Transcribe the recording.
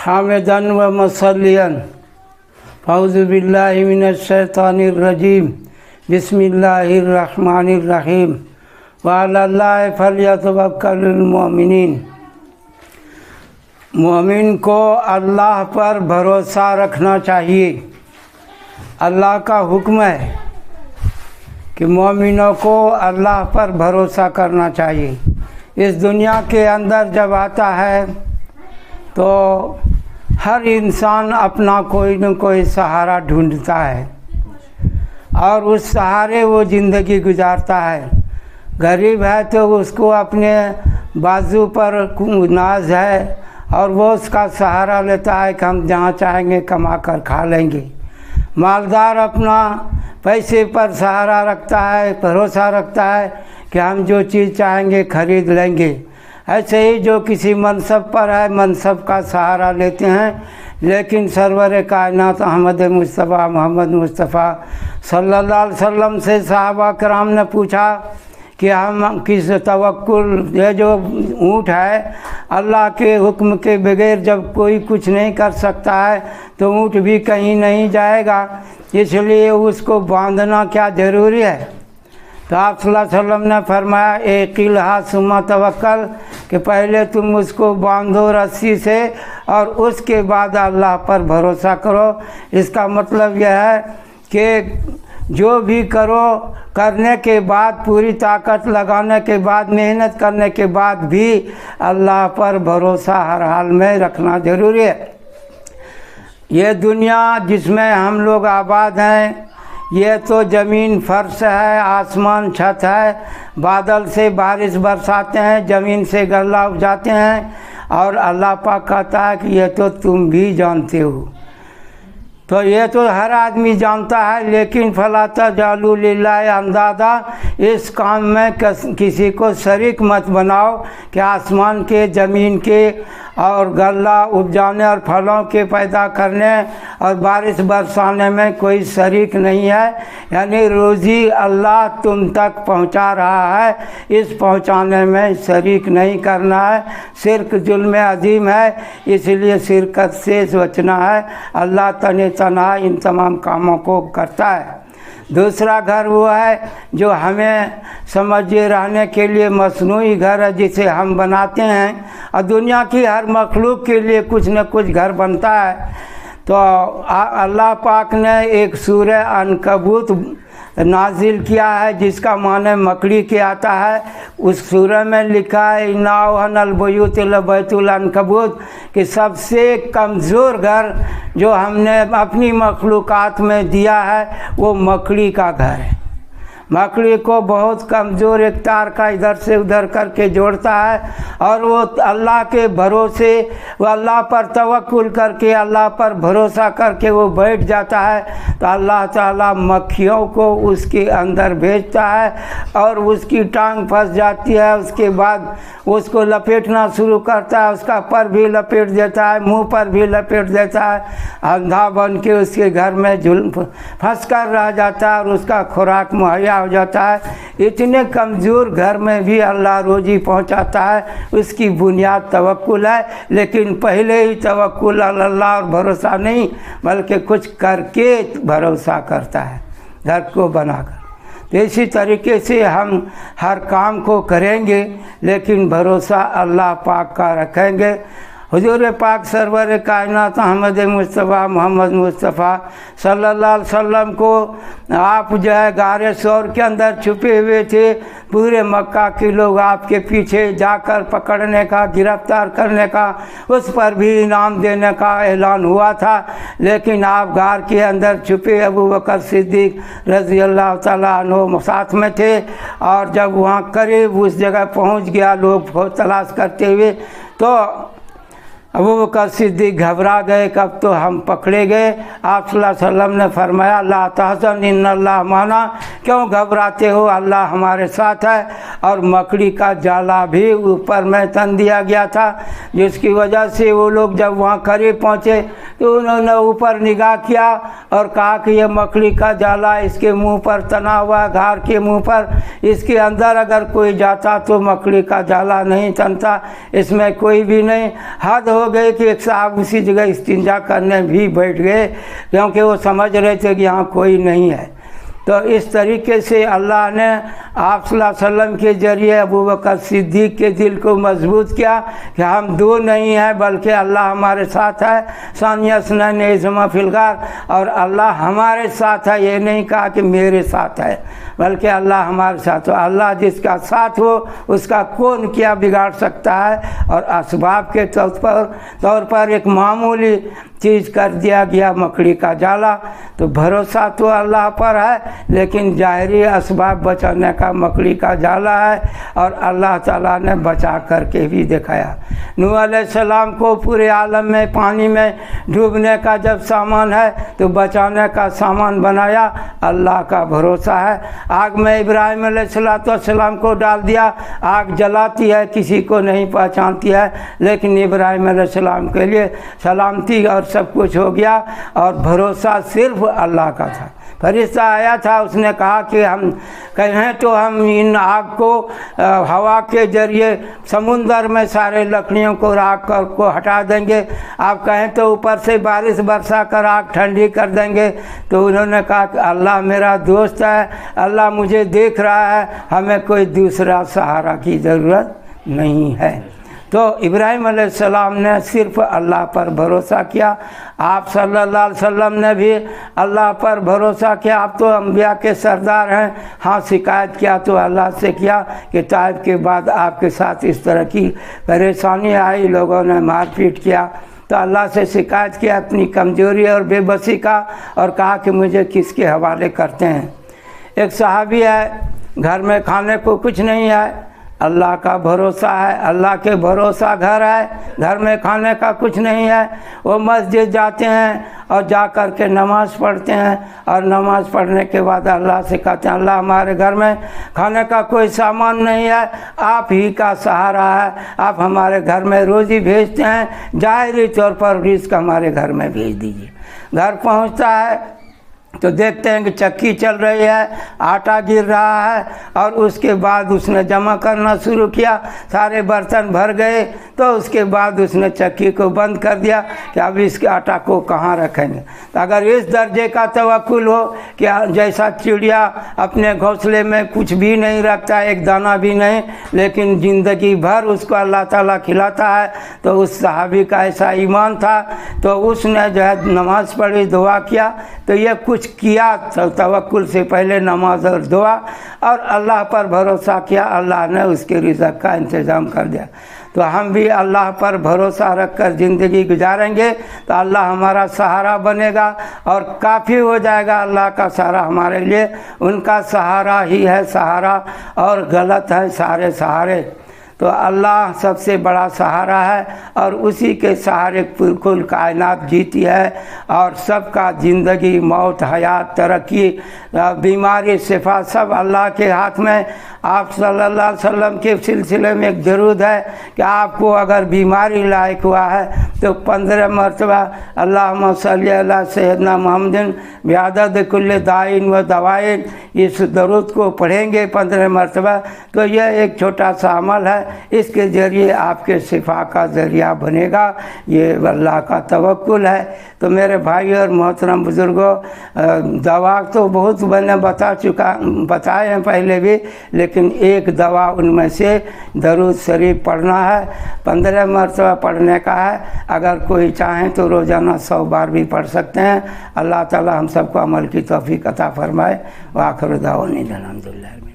हामिदन व मुसल्लियन औज़ु बिल्लाहि मिनश शैतानिर रजीम बिस्मिल्लाहिर रहमानिर रहीम व अलल्लाहि फल्यतवक्कलिल मुमिनीन। मोमिन को अल्लाह पर भरोसा रखना चाहिए। अल्लाह का हुक्म है कि मोमिनों को अल्लाह पर भरोसा करना चाहिए। इस दुनिया के अंदर जब आता है तो हर इंसान अपना कोई न कोई सहारा ढूंढता है और उस सहारे वो ज़िंदगी गुजारता है। गरीब है तो उसको अपने बाजू पर नाज है और वो उसका सहारा लेता है कि हम जहाँ चाहेंगे कमा कर खा लेंगे। मालदार अपना पैसे पर सहारा रखता है, भरोसा रखता है कि हम जो चीज़ चाहेंगे खरीद लेंगे। ऐसे ही जो किसी मनसब पर है मनसब का सहारा लेते हैं। लेकिन सरवर कायनात अहमद मुस्तफ़ा मोहम्मद मुस्तफ़ा सल्लल्लाहु अलैहि वसल्लम से सहाबा कराम ने पूछा कि हम किस तवक्कुल, ये जो ऊँट है अल्लाह के हुक्म के बगैर जब कोई कुछ नहीं कर सकता है तो ऊँट भी कहीं नहीं जाएगा, इसलिए उसको बांधना क्या ज़रूरी है। तो आप सल्लल्लाहु अलैहि वसल्लम ने फरमाया एकिलहा सुम्मा तवक्कल, कि पहले तुम उसको बांधो रस्सी से और उसके बाद अल्लाह पर भरोसा करो। इसका मतलब यह है कि जो भी करो करने के बाद, पूरी ताकत लगाने के बाद, मेहनत करने के बाद भी अल्लाह पर भरोसा हर हाल में रखना ज़रूरी है। ये दुनिया जिसमें हम लोग आबाद हैं ये तो ज़मीन फर्श है, आसमान छत है, बादल से बारिश बरसाते हैं, ज़मीन से गल्ला उपजाते हैं और अल्लाह पाक कहता है कि ये तो तुम भी जानते हो। तो ये तो हर आदमी जानता है, लेकिन फला तजालू लिल्लाहि अंदादा, इस काम में किसी को शरीक मत बनाओ कि आसमान के, ज़मीन के और गल्ला उपजाने और फलों के पैदा करने और बारिश बरसाने में कोई शरीक नहीं है। यानी रोज़ी अल्लाह तुम तक पहुंचा रहा है, इस पहुंचाने में शरीक नहीं करना है। शिर्क जुल्म अजीम है, इसलिए शिरकत से बचना है। अल्लाह तने तना इन तमाम कामों को करता है। दूसरा घर वो है जो हमें समझे रहने के लिए मसनूई घर है, जिसे हम बनाते हैं और दुनिया की हर मखलूक के लिए कुछ न कुछ घर बनता है। तो अल्लाह पाक ने एक सूरह अनकबूत नाजिल किया है जिसका माने मकड़ी के आता है। उस सूरह में लिखा है इन्ना औहनल बुयूत लबैतुल अनकबूत, कि सबसे कमज़ोर घर जो हमने अपनी मखलूक़ात में दिया है वो मकड़ी का घर है। मकड़ी को बहुत कमज़ोर एक तार का इधर से उधर करके जोड़ता है और वो अल्लाह के भरोसे, वो अल्लाह पर तवक्कुल करके, अल्लाह पर भरोसा करके वो बैठ जाता है तो अल्लाह ताला मक्खियों को उसके अंदर भेजता है और उसकी टांग फंस जाती है। उसके बाद उसको लपेटना शुरू करता है, उसका पर भी लपेट देता है, मुंह पर भी लपेट देता है। अंधा बन के उसके घर में फंस कर रह जाता है और उसका खुराक मुहैया हो जाता है। इतने कमज़ोर घर में भी अल्लाह रोज़ी पहुंचाता है, उसकी बुनियाद तवक्कुल है। लेकिन पहले ही तवक्कुल अल्लाह और भरोसा नहीं, बल्कि कुछ करके भरोसा करता है, घर को बनाकर। तो इसी तरीके से हम हर काम को करेंगे लेकिन भरोसा अल्लाह पाक का रखेंगे। हुजूर पाक सरवर कायनात अहमद मुस्तफ़ा मोहम्मद मुस्तफ़ा सल्लल्लाहु अलैहि वसल्लम को आप जो है गारे शौर के अंदर छुपे हुए थे, पूरे मक्का के लोग आपके पीछे जाकर पकड़ने का, गिरफ्तार करने का, उस पर भी इनाम देने का ऐलान हुआ था। लेकिन आप गार के अंदर छुपे अबू बकर सिद्दीक रज़ी अल्लाह ताला अन्हु साथ में थे और जब वहाँ करीब उस जगह पहुँच गया लोग तलाश करते हुए तो अबू बकर सिद्दीक घबरा गए, कब तो हम पकड़े गए। आप सल्लल्लाहु अलैहि वसल्लम ने फरमाया ला तहज़न इन्नल्लाह माना, क्यों घबराते हो, अल्लाह हमारे साथ है। और मकड़ी का जाला भी ऊपर में तन दिया गया था, जिसकी वजह से वो लोग जब वहाँ करीब पहुँचे तो उन्होंने ऊपर निगाह किया और कहा कि ये मकड़ी का जाला इसके मुंह पर तना हुआ, घाड़ के मुंह पर, इसके अंदर अगर कोई जाता तो मकड़ी का जाला नहीं तनता, इसमें कोई भी नहीं। हद हो हो गई कि एक साहब उसी जगह इस्तिंजा करने भी बैठ गए, क्योंकि वो समझ रहे थे कि यहाँ कोई नहीं है। तो इस तरीके से अल्लाह ने आप सल्लल्लाहु अलैहि वसल्लम के ज़रिए अबू बकर सिद्दीक़ के दिल को मजबूत किया कि हम दो नहीं हैं बल्कि अल्लाह हमारे साथ है। सानिया स्नैन इज़ फिल गार, और अल्लाह हमारे साथ है, ये नहीं कहा कि मेरे साथ है, बल्कि अल्लाह हमारे साथ हो। अल्लाह जिसका साथ हो उसका कौन क्या बिगाड़ सकता है। और असबाब के तौर पर एक मामूली चीज़ कर दिया गया मकड़ी का जाला। तो भरोसा तो अल्लाह पर है, लेकिन ज़ाहिरी असबाब बचाने का मकड़ी का जाला है, और अल्लाह ताला ने बचा करके भी दिखाया। नूह अलैहिस्सलाम को पूरे आलम में पानी में डूबने का जब सामान है तो बचाने का सामान बनाया, अल्लाह का भरोसा है। आग में इब्राहिम अलैहिस्सलाम को डाल दिया, आग जलाती है, किसी को नहीं पहचानती है, लेकिन इब्राहिम अलैहिस्सलाम के लिए सलामती और सब कुछ हो गया, और भरोसा सिर्फ अल्लाह का था। फरिश्ता आया था, उसने कहा कि हम कहें तो हम इन आग को हवा के जरिए समुंदर में सारे लकड़ियों को राख कर को हटा देंगे, आप कहें तो ऊपर से बारिश बरसा कर आग ठंडी कर देंगे। तो उन्होंने कहा कि अल्लाह मेरा दोस्त है, अल्लाह मुझे देख रहा है, हमें कोई दूसरा सहारा की ज़रूरत नहीं है। तो इब्राहिम अलैहिस्सलाम ने सिर्फ अल्लाह पर भरोसा किया। आप सल्लल्लाहु अलैहि वसल्लम ने भी अल्लाह पर भरोसा किया। आप तो अंबिया के सरदार हैं। हाँ, शिकायत किया तो अल्लाह से किया कि ताइफ के बाद आपके साथ इस तरह की परेशानी आई, लोगों ने मारपीट किया। तो अल्लाह से शिकायत किया अपनी कमज़ोरी और बेबसी का, और कहा कि मुझे किसके हवाले करते हैं। एक सहाबी है, घर में खाने को कुछ नहीं है, अल्लाह का भरोसा है, अल्लाह के भरोसा घर है, घर में खाने का कुछ नहीं है। वो मस्जिद जाते हैं और जा कर के नमाज़ पढ़ते हैं, और नमाज़ पढ़ने के बाद अल्लाह से कहते हैं अल्लाह हमारे घर में खाने का कोई सामान नहीं है, आप ही का सहारा है, आप हमारे घर में रोज़ी भेजते हैं, ज़ाहिरी तौर पर रिज़्क़ हमारे घर में भेज दीजिए। घर पहुँचता है तो देखते हैं कि चक्की चल रही है, आटा गिर रहा है, और उसके बाद उसने जमा करना शुरू किया, सारे बर्तन भर गए। तो उसके बाद उसने चक्की को बंद कर दिया कि अब इसके आटा को कहाँ रखेंगे। तो अगर इस दर्जे का तवक्कुल हो कि जैसा चिड़िया अपने घोंसले में कुछ भी नहीं रखता, एक दाना भी नहीं, लेकिन ज़िंदगी भर उसको अल्लाह ताला खिलाता है, तो उस सहाबी का ऐसा ईमान था। तो उसने जो है नमाज़ पढ़ी, दुआ किया। तो ये कुछ किया तवक्कुल से पहले, नमाज और दुआ, और अल्लाह पर भरोसा किया, अल्लाह ने उसके रिज़्क़ का इंतज़ाम कर दिया। तो हम भी अल्लाह पर भरोसा रख कर ज़िंदगी गुजारेंगे तो अल्लाह हमारा सहारा बनेगा, और काफ़ी हो जाएगा अल्लाह का सहारा हमारे लिए। उनका सहारा ही है सहारा, और गलत है सारे सहारे। तो अल्लाह सबसे बड़ा सहारा है, और उसी के सहारे कुल कायनात जीती है, और सबका ज़िंदगी मौत हयात तरक्की बीमारी शिफा सब अल्लाह के हाथ में। आप सल्लल्लाहु अलैहि वसल्लम के सिलसिले में एक दरूद है कि आपको अगर बीमारी लायक हुआ है तो 15 मरतबा अल्लाहुम्मा सल्ली अला सय्यदना मुहम्मदिन बिअदद कुल्ल दाइन व दवाइन, इस दरूद को पढ़ेंगे 15 मरतबा। तो यह एक छोटा सा अमल है, इसके ज़रिए आपके शिफा का ज़रिया बनेगा। ये अल्लाह का तवक्कुल है। तो मेरे भाई और मोहतरम बुज़ुर्गों, दवा तो बहुत मैंने बताए हैं पहले भी, लेकिन एक दवा उनमें से दरूद शरीफ पढ़ना है, 15 मरतबा पढ़ने का है। अगर कोई चाहें तो रोज़ाना 100 बार भी पढ़ सकते हैं। अल्लाह ताला हम सबको अमल की तौफीक अता फरमाए। व आखिर दावाना अनिल हम्दुलिल्लाह।